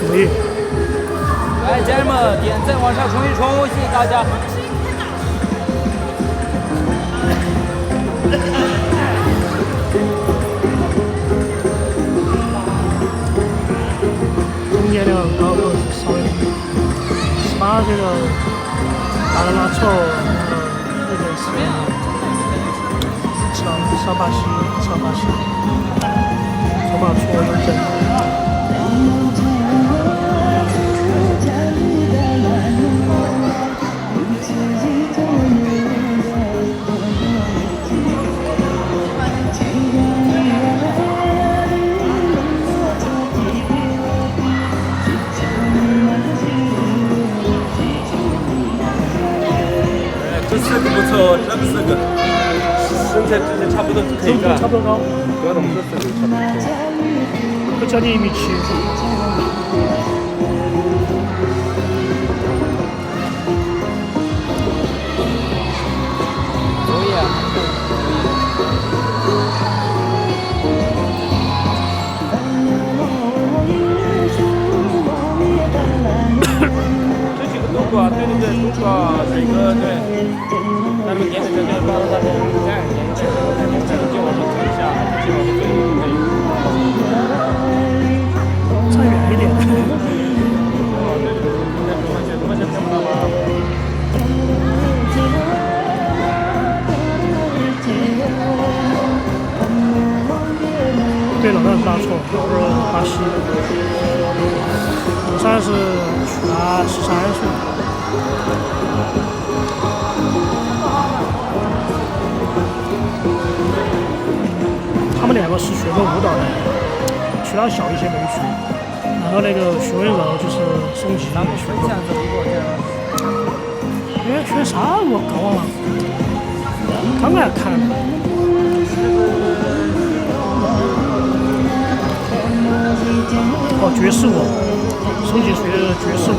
可以。来，家人们，点赞往上冲一冲，谢谢大家。中间的高度稍微18岁的达了拉错，日本是上巴西，从马错有整。这4个不错，那个4个身材之间差不多可以干，差不多高，不要那么多4个差不多。我将近1.7米。可以啊。这几个冬瓜，对，冬瓜，水哥，对。咱们点的这个帮大家点一下，借我们看一下，借我们对可以。差远一点。多少钱看不到吗？对，老大是拉错，是巴西。老三是13岁。他们2个是学过舞蹈的，其他小一些没学。然后那个学温柔就是宋琦他们学过。学啥我搞忘了，刚才看的。爵士舞，宋琦学的爵士舞。